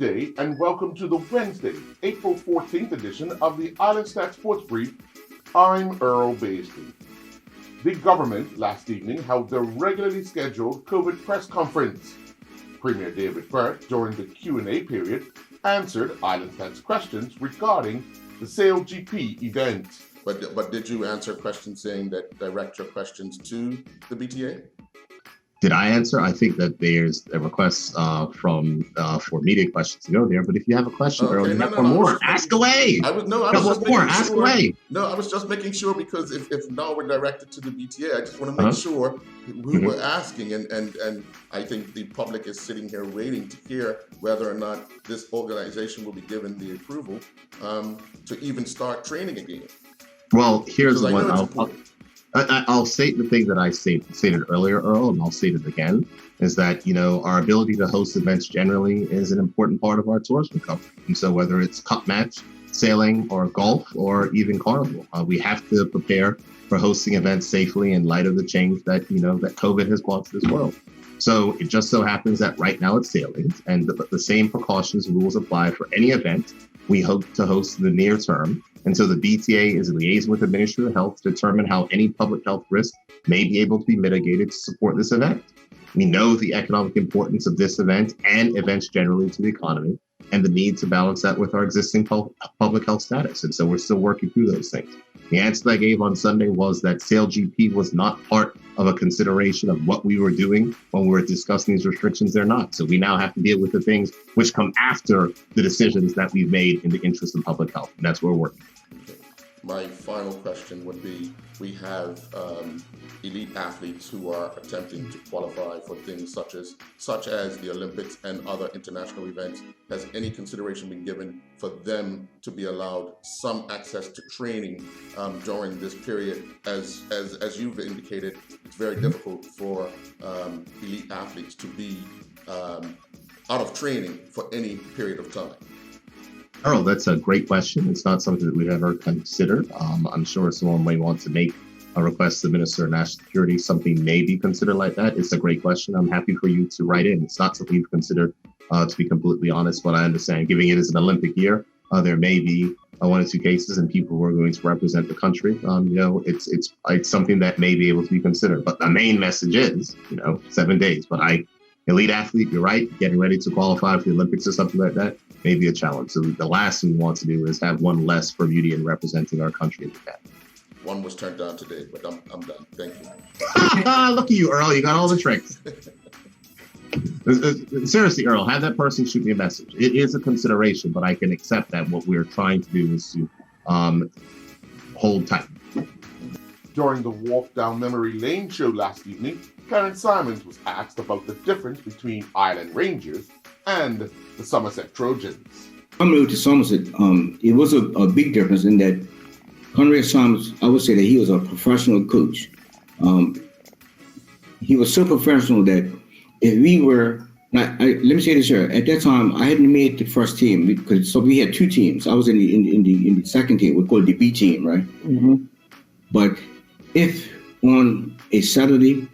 day and welcome to the Wednesday, April 14th edition of the Islandstats Sports Brief. I'm Earl Baisley. The government last evening held their regularly scheduled COVID press conference. Premier David Burt, during the Q&A period, answered Islandstats questions regarding the SailGP event. But did you answer questions saying that direct your questions to the BTA? Did I answer? I think that there's a request for media questions to go there. But if you have a question, Okay, ask away. I was just making sure because if now we're directed to the BTA, I just want to make sure who we're asking, and I think the public is sitting here waiting to hear whether or not this organization will be given the approval to even start training again. Well, here's one. I'll state the thing that I stated earlier, Earl, and I'll state it again, is that, our ability to host events generally is an important part of our tourism recovery. And so whether it's cup match, sailing, or golf, or even carnival, we have to prepare for hosting events safely in light of the change that, that COVID has brought to this world. So it just so happens that right now it's sailing, and the same precautions and rules apply for any event we hope to host in the near term. And so the BTA is liaising with the Ministry of Health to determine how any public health risk may be able to be mitigated to support this event. We know the economic importance of this event and events generally to the economy, and the need to balance that with our existing public health status. And so we're still working through those things. The answer that I gave on Sunday was that SailGP was not part of a consideration of what we were doing when we were discussing these restrictions. They're not. So we now have to deal with the things which come after the decisions that we've made in the interest of public health. And that's where we're working. Okay. My final question would be, we have elite athletes who are attempting to qualify for things such as the Olympics and other international events. Has any consideration been given for them to be allowed some access to training during this period? As you've indicated, it's very difficult for elite athletes to be out of training for any period of time. Earl, that's a great question. It's not something that we've ever considered. I'm sure someone may want to make a request to the Minister of National Security. Something may be considered like that. It's a great question. I'm happy for you to write in. It's not something we've considered, to be completely honest, but I understand giving it as an Olympic year, there may be one or two cases and people who are going to represent the country. It's something that may be able to be considered. But the main message is, 7 days. But elite athlete, you're right, getting ready to qualify for the Olympics or something like that may be a challenge. So the last thing we want to do is have one less Bermudian representing our country in the cap. One was turned down today, but I'm done. Thank you. Look at you, Earl. You got all the tricks. Seriously, Earl, have that person shoot me a message. It is a consideration, but I can accept that what we're trying to do is to hold tight. During the Walk Down Memory Lane show last evening, Karen Simons was asked about the difference between Island Rangers and the Somerset Trojans. I'm new to Somerset. It was a big difference in that Conrad Simons, I would say that he was a professional coach. He was so professional that if we were, let me say this here, at that time, I hadn't made the first team so we had two teams. I was in the second team, we called the B team, right? Mm-hmm. But if on a Saturday,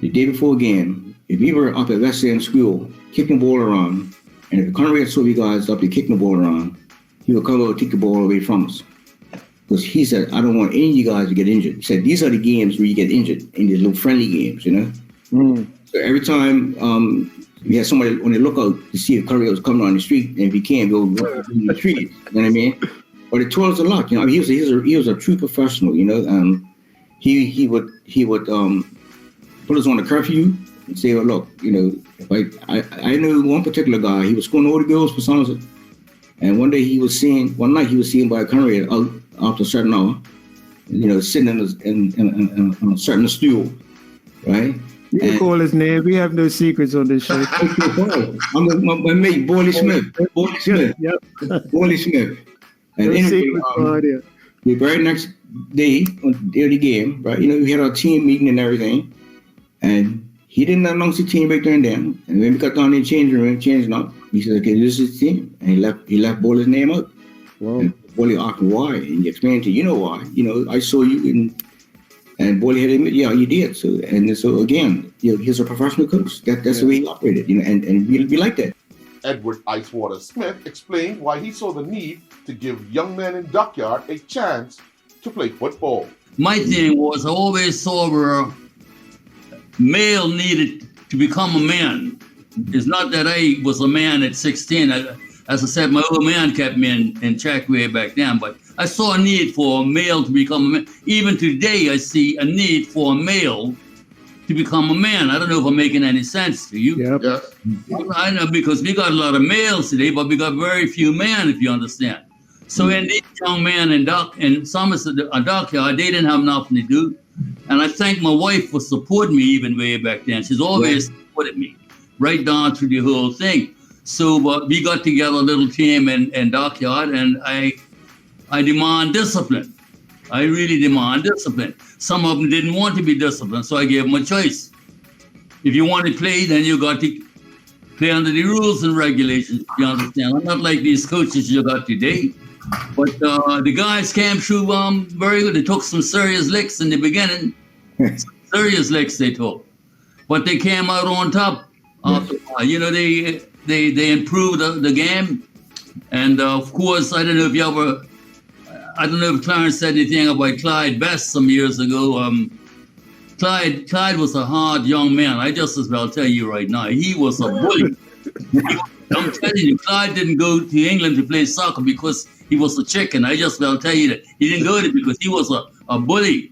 the day before a game, if we were up at West End School kicking the ball around, and if Conrad saw we guys up there kicking the ball around, he would come over and take the ball away from us. Because he said, I don't want any of you guys to get injured. He said, these are the games where you get injured, in these little friendly games, So every time we had somebody on the lookout to see if Conrad was coming on the street, and if he came, go in the street, you know what I mean? But it taught us a lot, he was a true professional, He would put us on a curfew and say, well, look, if I knew one particular guy, he was schooling all the girls for Somerset. And one night he was seen by Conrad out after a certain hour, sitting in a certain stool, right? You can call his name. We have no secrets on this show. I'm my mate, Borley Smith. Yep. Borley Smith. And anyway, the very next day, on the early game, right? We had our team meeting and everything, and he didn't announce the team right there and then. And when we got down in the changing room, changing up, he said, "Okay, this is the team," and he left Borley's name out. Wow. And Borley asked why, and he explained to why. I saw you and Borley had admitted, yeah, you did. So again, he's a professional coach. That's the way he operated, and we like that. Edward Icewater Smith explained why he saw the need to give young men in Dockyard a chance to play football. My thing was I always saw where a male needed to become a man. It's not that I was a man at 16. As I said, my old man kept me in check way back then, but I saw a need for a male to become a man. Even today, I see a need for a male to become a man. I don't know if I'm making any sense to you. Yep. Yes. I know, because we got a lot of males today, but we got very few men, if you understand. So in these young men in Somerset, Dockyard, they didn't have nothing to do. And I thank my wife for supporting me even way back then. She's always supported me right down through the whole thing. So we got together a little team in Dockyard, and I demand discipline. I really demand discipline. Some of them didn't want to be disciplined, so I gave them a choice. If you want to play, then you got to play under the rules and regulations, you understand? I'm not like these coaches you got today. But the guys came through very good. They took some serious licks in the beginning. Serious licks they took. But they came out on top. They improved the game. And of course, I don't know if Clarence said anything about Clyde Best some years ago. Clyde was a hard young man. I just as well tell you right now, he was a bully. I'm telling you, Clyde didn't go to England to play soccer because he was a chicken. I just will tell you that. He didn't go there because he was a bully.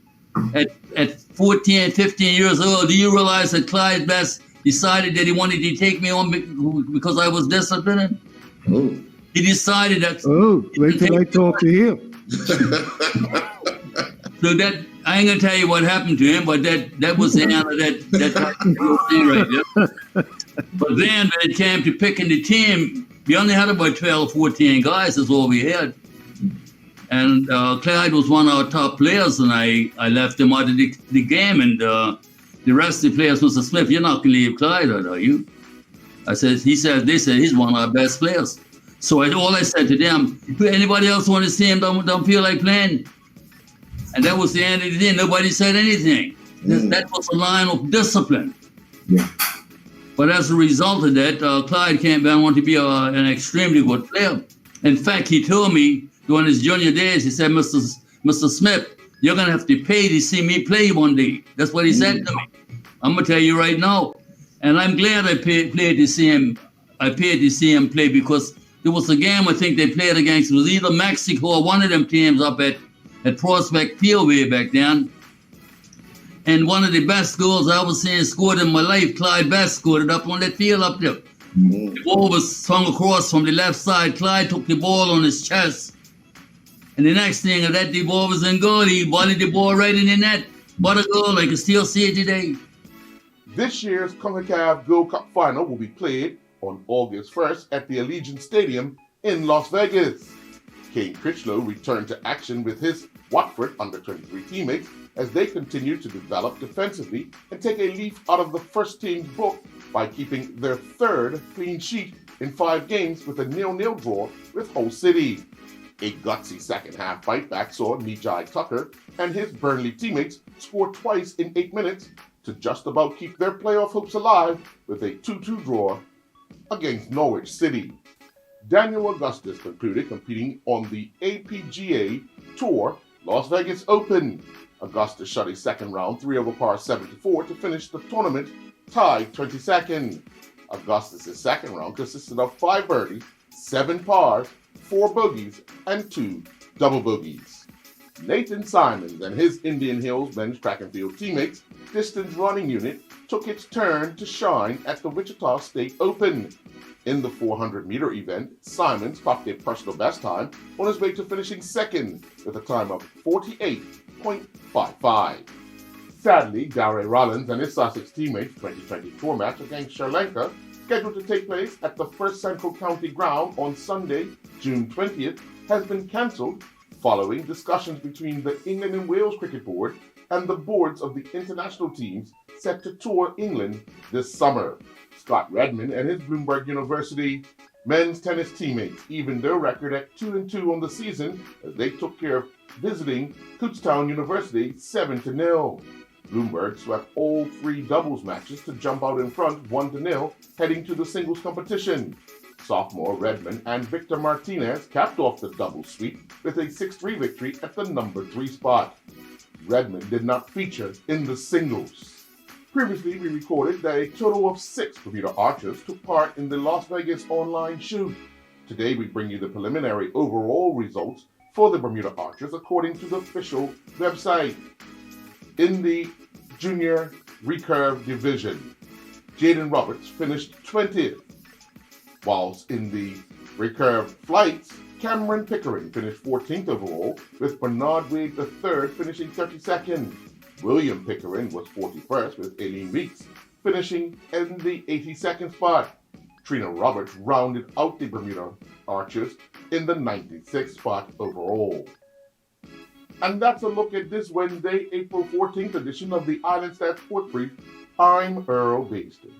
At 14, 15 years old, do you realize that Clyde Best decided that he wanted to take me on because I was disciplined? Oh. He decided that. Oh, wait till I talk to him. So that, I ain't gonna tell you what happened to him, but that was the end of that thing right there. But then when it came to picking the team, we only had about 12, 14 guys, that's all we had. And Clyde was one of our top players, and I left him out of the game, and the rest of the players, Mr. Smith, you're not gonna leave Clyde out, are you? They said he's one of our best players. So all I said to them, anybody else want to see him, don't feel like playing? And that was the end of the day. Nobody said anything. That was a line of discipline. Yeah. But as a result of that, Clyde came down and wanted to be an extremely good player. In fact, he told me during his junior days, he said, Mr. Smith, you're going to have to pay to see me play one day. That's what he said to me. I'm going to tell you right now. And I'm glad I paid to see him. I paid to see him play because there was a game I think they played against. It was either Mexico or one of them teams up at Prospect Field way back then. And one of the best goals I ever seen scored in my life, Clyde Best scored it up on that field up there. The ball was swung across from the left side. Clyde took the ball on his chest. And the next thing of that, the ball was in goal. He volleyed the ball right in the net. What a goal, I can still see it today. This year's CONCACAF Gold Cup final will be played on August 1st at the Allegiant Stadium in Las Vegas. Kane Critchlow returned to action with his Watford under-23 teammates as they continue to develop defensively and take a leaf out of the first team's book by keeping their third clean sheet in 5 games with a 0-0 draw with Hull City. A gutsy second-half fight back saw Nijai Tucker and his Burnley teammates score twice in 8 minutes to just about keep their playoff hopes alive with a 2-2 draw against Norwich City. Daniel Augustus concluded competing on the APGA Tour Las Vegas Open. Augustus shot a second round 3 over par 74 to finish the tournament tied 22nd. Augustus' second round consisted of 5 birdies, 7 pars, 4 bogeys, and 2 double bogeys. Nathan Simons and his Indian Hills men's track and field teammates' distance running unit took its turn to shine at the Wichita State Open. In the 400-meter event, Simons clocked a personal best time on his way to finishing second with a time of 48.55. Sadly, Gary Rollins and his Sussex teammates' 2020 tour match against Sri Lanka, scheduled to take place at the First Central County Ground on Sunday, June 20th, has been cancelled following discussions between the England and Wales Cricket Board and the boards of the international teams set to tour England this summer. Scott Redmond and his Bloomberg University men's tennis teammates evened their record at 2-2 on the season as they took care of visiting Kutztown University 7-0. Bloomberg swept all 3 doubles matches to jump out in front 1-0 heading to the singles competition. Sophomore Redmond and Victor Martinez capped off the double sweep with a 6-3 victory at the number 3 spot. Redmond did not feature in the singles. Previously, we recorded that a total of 6 Bermuda archers took part in the Las Vegas online shoot. Today, we bring you the preliminary overall results for the Bermuda archers according to the official website. In the junior recurve division, Jaden Roberts finished 20th, whilst in the recurve flights, Cameron Pickering finished 14th overall, with Bernard Wade III finishing 32nd. William Pickering was 41st, with Aileen Weeks finishing in the 82nd spot. Trina Roberts rounded out the Bermuda archers in the 96th spot overall. And that's a look at this Wednesday, April 14th edition of the Islandstats Sports Brief. I'm Earl Baston.